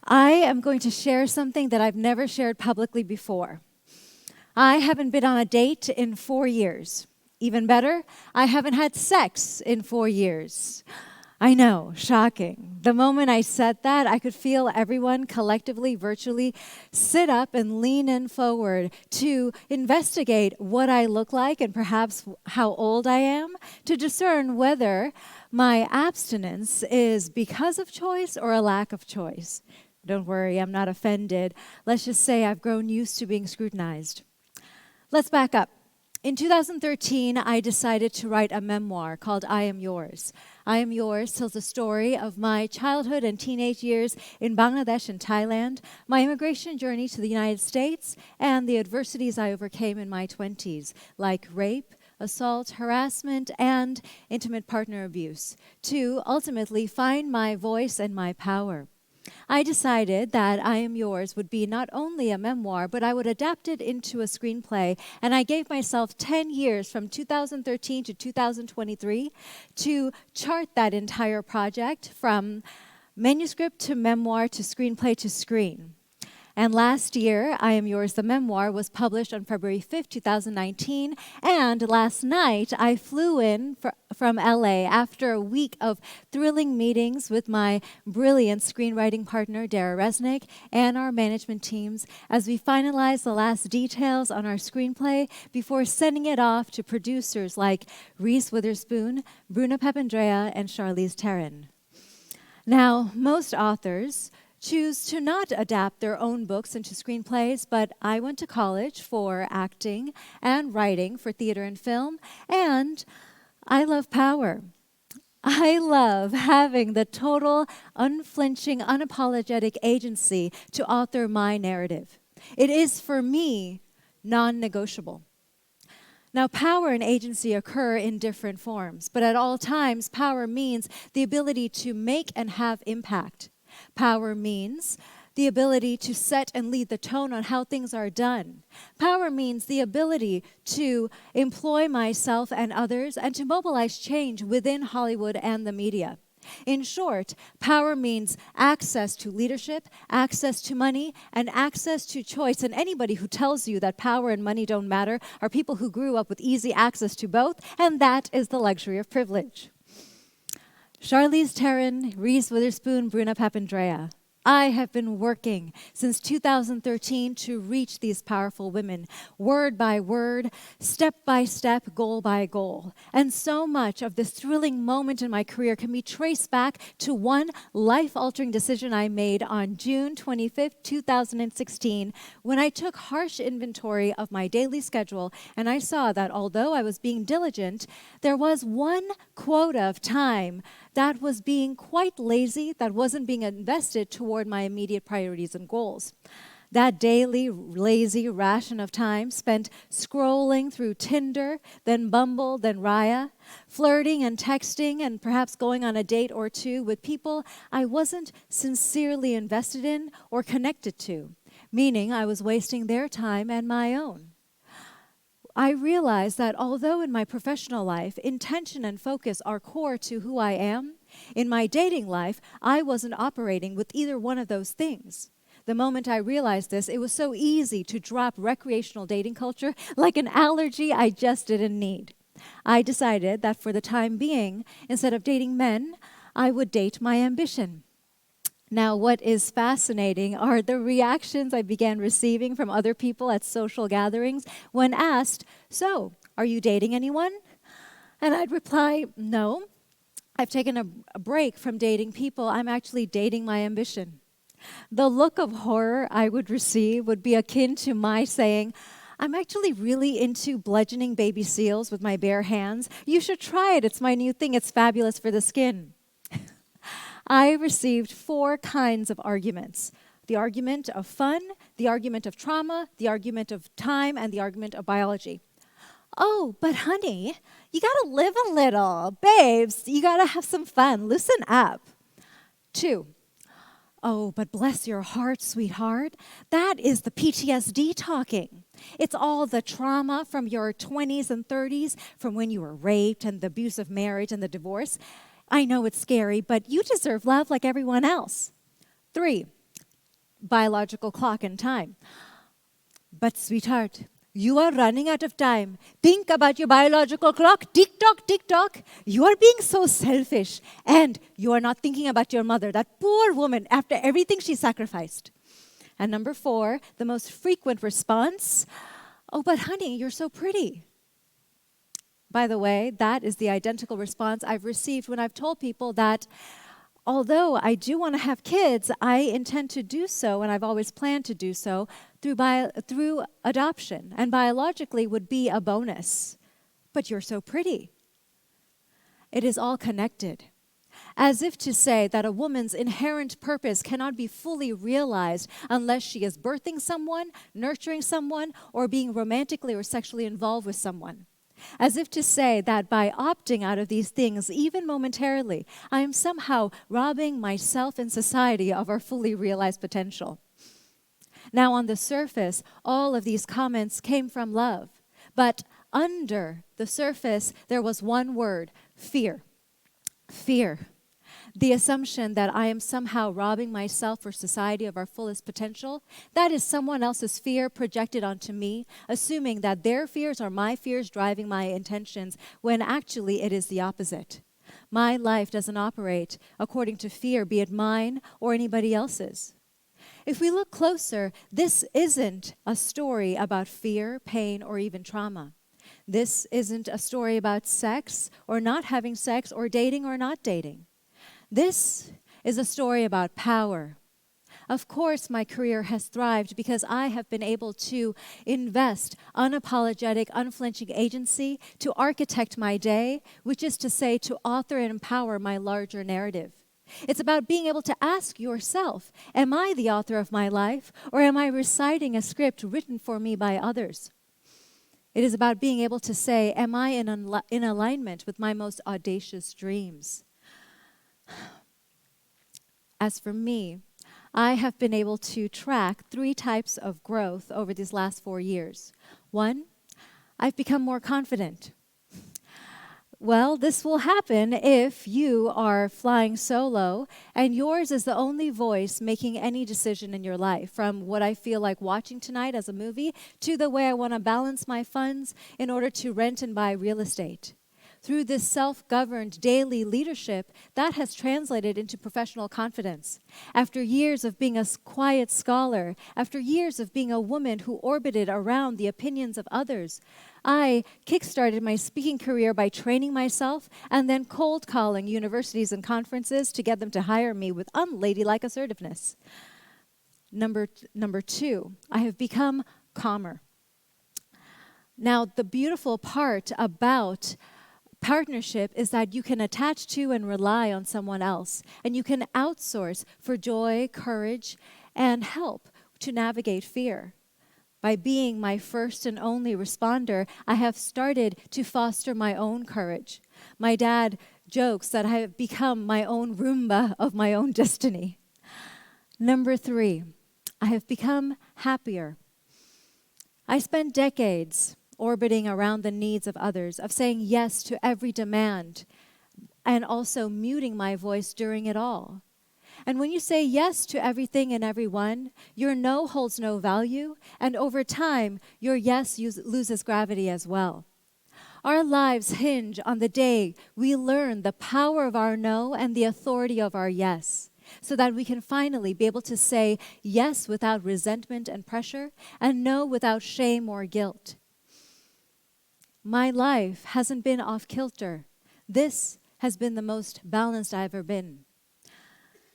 I am going to share something that I've never shared publicly before. I haven't been on a date in 4 years. Even better, I haven't had sex in 4 years. I know, shocking. The moment I said that, I could feel everyone collectively, virtually, sit up and lean in forward to investigate what I look like and perhaps how old I am, to discern whether my abstinence is because of choice or a lack of choice. Don't worry, I'm not offended. Let's just say I've grown used to being scrutinized. Let's back up. In 2013, I decided to write a memoir called I Am Yours. I Am Yours tells the story of my childhood and teenage years in Bangladesh and Thailand, my immigration journey to the United States, and the adversities I overcame in my 20s, like rape, assault, harassment, and intimate partner abuse, to ultimately find my voice and my power. I decided that I Am Yours would be not only a memoir, but I would adapt it into a screenplay. And I gave myself 10 years from 2013 to 2023 to chart that entire project from manuscript to memoir to screenplay to screen. And last year, I Am Yours, the memoir, was published on February 5th, 2019. And last night, I flew in from LA after a week of thrilling meetings with my brilliant screenwriting partner, Dara Resnick, and our management teams as we finalized the last details on our screenplay before sending it off to producers like Reese Witherspoon, Bruna Papandrea, and Charlize Theron. Now, most authors choose to not adapt their own books into screenplays, but I went to college for acting and writing for theater and film, and I love power. I love having the total, unflinching, unapologetic agency to author my narrative. It is, for me, non-negotiable. Now, power and agency occur in different forms, but at all times, power means the ability to make and have impact. Power means the ability to set and lead the tone on how things are done. Power means the ability to employ myself and others and to mobilize change within Hollywood and the media. In short, power means access to leadership, access to money, and access to choice. And anybody who tells you that power and money don't matter are people who grew up with easy access to both, and that is the luxury of privilege. Charlize Theron, Reese Witherspoon, Bruna Papandrea. I have been working since 2013 to reach these powerful women, word by word, step by step, goal by goal. And so much of this thrilling moment in my career can be traced back to one life-altering decision I made on June 25th, 2016, when I took harsh inventory of my daily schedule, and I saw that although I was being diligent, there was one quota of time that was being quite lazy, that wasn't being invested toward my immediate priorities and goals. That daily, lazy ration of time spent scrolling through Tinder, then Bumble, then Raya, flirting and texting, and perhaps going on a date or two with people I wasn't sincerely invested in or connected to, meaning I was wasting their time and my own. I realized that although in my professional life, intention and focus are core to who I am, in my dating life, I wasn't operating with either one of those things. The moment I realized this, it was so easy to drop recreational dating culture like an allergy I just didn't need. I decided that for the time being, instead of dating men, I would date my ambition. Now, what is fascinating are the reactions I began receiving from other people at social gatherings when asked, "So, are you dating anyone?" And I'd reply, "No, I've taken a break from dating people. I'm actually dating my ambition." The look of horror I would receive would be akin to my saying, "I'm actually really into bludgeoning baby seals with my bare hands. You should try it. It's my new thing. It's fabulous for the skin." I received 4 kinds of arguments: the argument of fun, the argument of trauma, the argument of time, and the argument of biology. "Oh, but honey, you gotta live a little. Babes, you gotta have some fun. Loosen up." 2, "Oh, but bless your heart, sweetheart. That is the PTSD talking. It's all the trauma from your 20s and 30s, from when you were raped and the abusive marriage and the divorce. I know it's scary, but you deserve love like everyone else." 3, biological clock and time. But sweetheart, you are running out of time. Think about your biological clock. Tick-tock, tick-tock. You are being so selfish. And you are not thinking about your mother, that poor woman, after everything she sacrificed. And number 4, the most frequent response, oh, but honey, you're so pretty. By the way, that is the identical response I've received when I've told people that although I do want to have kids, I intend to do so, and I've always planned to do so, through adoption, and biologically would be a bonus. But you're so pretty. It is all connected. As if to say that a woman's inherent purpose cannot be fully realized unless she is birthing someone, nurturing someone, or being romantically or sexually involved with someone. As if to say that by opting out of these things, even momentarily, I am somehow robbing myself and society of our fully realized potential. Now, on the surface, all of these comments came from love. But under the surface, there was one word: fear. Fear. The assumption that I am somehow robbing myself or society of our fullest potential, that is someone else's fear projected onto me, assuming that their fears are my fears driving my intentions, when actually it is the opposite. My life doesn't operate according to fear, be it mine or anybody else's. If we look closer, this isn't a story about fear, pain, or even trauma. This isn't a story about sex or not having sex or dating or not dating. This is a story about power. Of course, my career has thrived because I have been able to invest unapologetic, unflinching agency to architect my day, which is to say, to author and empower my larger narrative. It's about being able to ask yourself, am I the author of my life, or am I reciting a script written for me by others? It is about being able to say, am I in alignment with my most audacious dreams? As for me, I have been able to track 3 types of growth over these last 4 years. 1, I've become more confident. Well, this will happen if you are flying solo and yours is the only voice making any decision in your life, from what I feel like watching tonight as a movie to the way I want to balance my funds in order to rent and buy real estate. Through this self-governed daily leadership, that has translated into professional confidence. After years of being a quiet scholar, after years of being a woman who orbited around the opinions of others, I kickstarted my speaking career by training myself and then cold calling universities and conferences to get them to hire me with unladylike assertiveness. Number 2, I have become calmer. Now, the beautiful part about partnership is that you can attach to and rely on someone else, and you can outsource for joy, courage, and help to navigate fear. By being my first and only responder, I have started to foster my own courage. My dad jokes that I have become my own Roomba of my own destiny. Number 3, I have become happier. I spent decades orbiting around the needs of others, of saying yes to every demand, and also muting my voice during it all. And when you say yes to everything and everyone, your no holds no value, and over time, your yes loses gravity as well. Our lives hinge on the day we learn the power of our no and the authority of our yes, so that we can finally be able to say yes without resentment and pressure, and no without shame or guilt. My life hasn't been off kilter. This has been the most balanced I've ever been.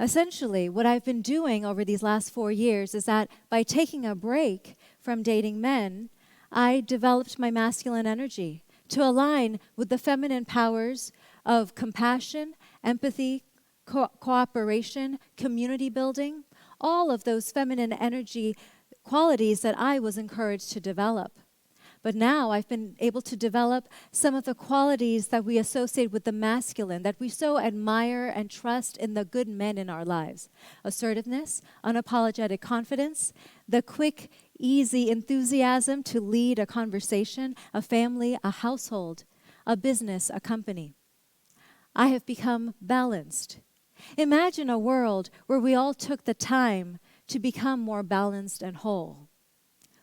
Essentially, what I've been doing over these last 4 years is that by taking a break from dating men, I developed my masculine energy to align with the feminine powers of compassion, empathy, cooperation, community building, all of those feminine energy qualities that I was encouraged to develop. But now I've been able to develop some of the qualities that we associate with the masculine, that we so admire and trust in the good men in our lives. Assertiveness, unapologetic confidence, the quick, easy enthusiasm to lead a conversation, a family, a household, a business, a company. I have become balanced. Imagine a world where we all took the time to become more balanced and whole.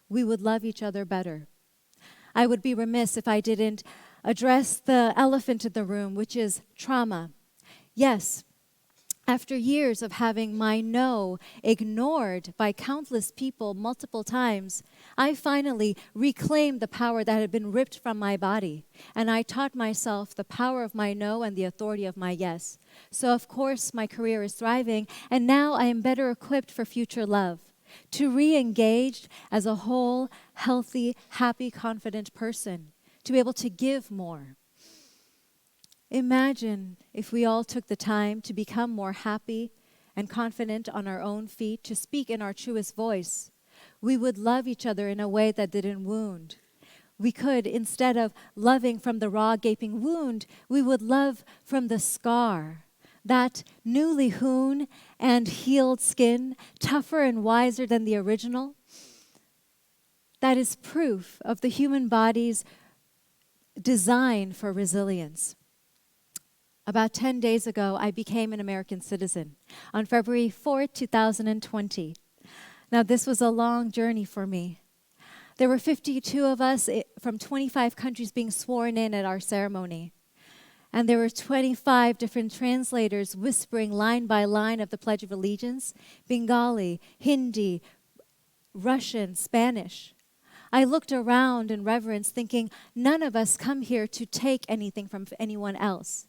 We would love each other better. I would be remiss if I didn't address the elephant in the room, which is trauma. Yes, after years of having my no ignored by countless people multiple times, I finally reclaimed the power that had been ripped from my body. And I taught myself the power of my no and the authority of my yes. So of course my career is thriving, and now I am better equipped for future love, to re-engage as a whole, healthy, happy, confident person, to be able to give more. Imagine if we all took the time to become more happy and confident on our own feet, to speak in our truest voice. We would love each other in a way that didn't wound. We could, instead of loving from the raw, gaping wound, we would love from the scar. That newly hewn and healed skin, tougher and wiser than the original. That is proof of the human body's design for resilience. About 10 days ago, I became an American citizen on February 4th, 2020. Now, this was a long journey for me. There were 52 of us from 25 countries being sworn in at our ceremony. And there were 25 different translators whispering line by line of the Pledge of Allegiance, Bengali, Hindi, Russian, Spanish. I looked around in reverence, thinking, none of us come here to take anything from anyone else.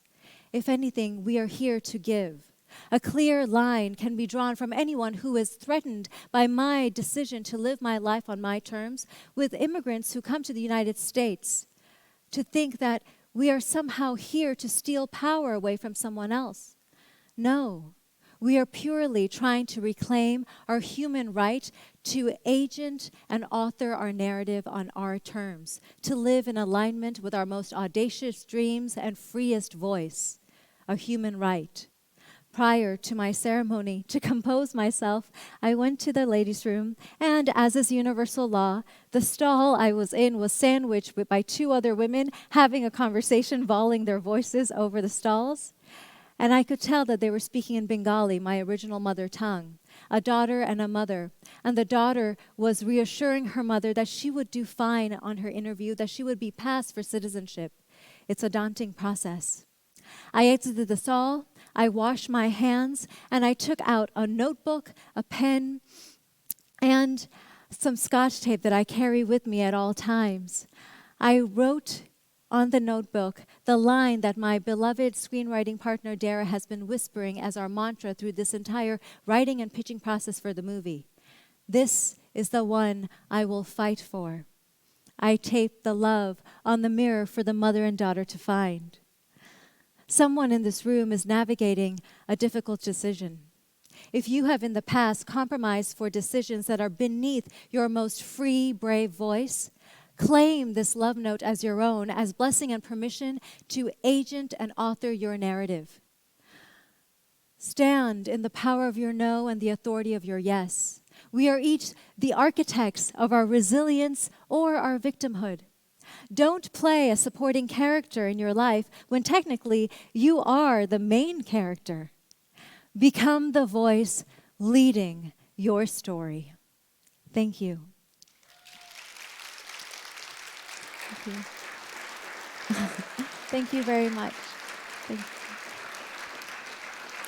If anything, we are here to give. A clear line can be drawn from anyone who is threatened by my decision to live my life on my terms with immigrants who come to the United States, to think that we are somehow here to steal power away from someone else. No, we are purely trying to reclaim our human right to agent and author our narrative on our terms, to live in alignment with our most audacious dreams and freest voice, a human right. Prior to my ceremony, to compose myself, I went to the ladies' room, and as is universal law, the stall I was in was sandwiched by two other women having a conversation, volleying their voices over the stalls. And I could tell that they were speaking in Bengali, my original mother tongue, a daughter and a mother. And the daughter was reassuring her mother that she would do fine on her interview, that she would be passed for citizenship. It's a daunting process. I exited the stall, I washed my hands, and I took out a notebook, a pen, and some Scotch tape that I carry with me at all times. I wrote on the notebook the line that my beloved screenwriting partner Dara has been whispering as our mantra through this entire writing and pitching process for the movie. This is the one I will fight for. I taped the love on the mirror for the mother and daughter to find. Someone in this room is navigating a difficult decision. If you have in the past compromised for decisions that are beneath your most free, brave voice, claim this love note as your own, as blessing and permission to agent and author your narrative. Stand in the power of your no and the authority of your yes. We are each the architects of our resilience or our victimhood. Don't play a supporting character in your life when technically you are the main character. Become the voice leading your story. Thank you. Thank you. Thank you very much. Thank you.